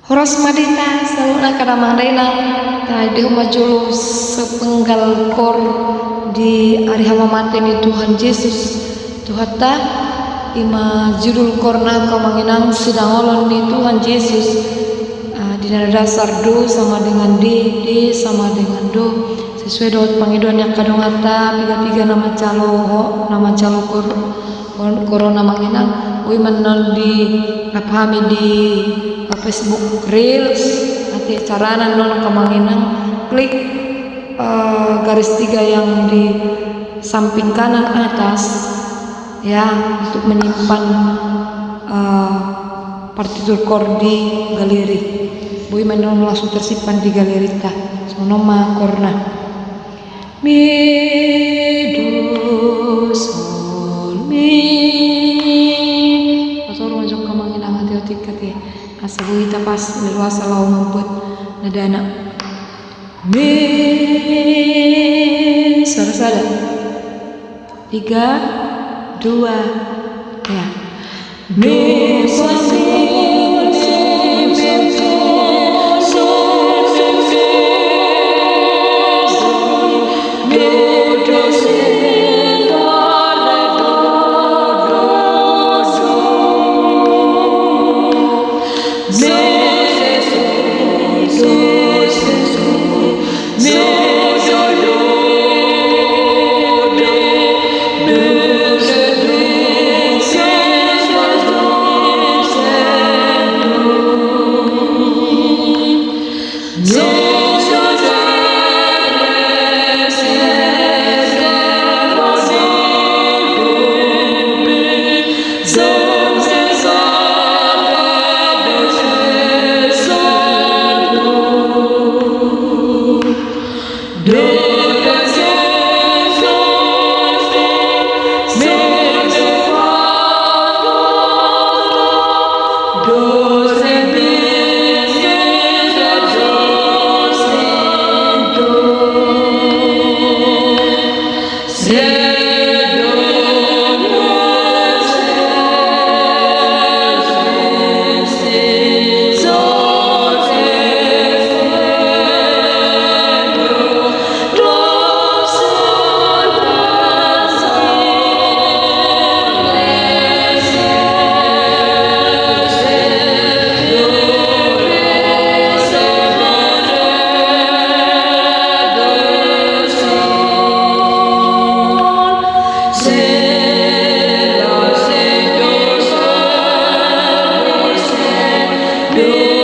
Horas madita sauna kada mandaina tadi majulu sepenggal kor di hari hamamate ni Tuhan Yesus Tuhata ima judul korna kamanginang sidangolon ni Tuhan Yesus di dasar do sama dengan D sama dengan do sesuai dengan pangiduan yang kadongata tiga nama calo korona manginang ui menol di pahami di Facebook Reels nanti carana non kamanginang klik garis 3 yang di samping kanan atas ya untuk menyimpan partitur chord di galeri. Boy menon langsung tersimpan di galeri ta. Sonoma korna. Mi do sol mi. Pasor majok kamanginang hati-hati kate. Asabuhi tapas leluasa lau membuat nadana mi sada 3 2 ya mi fa Do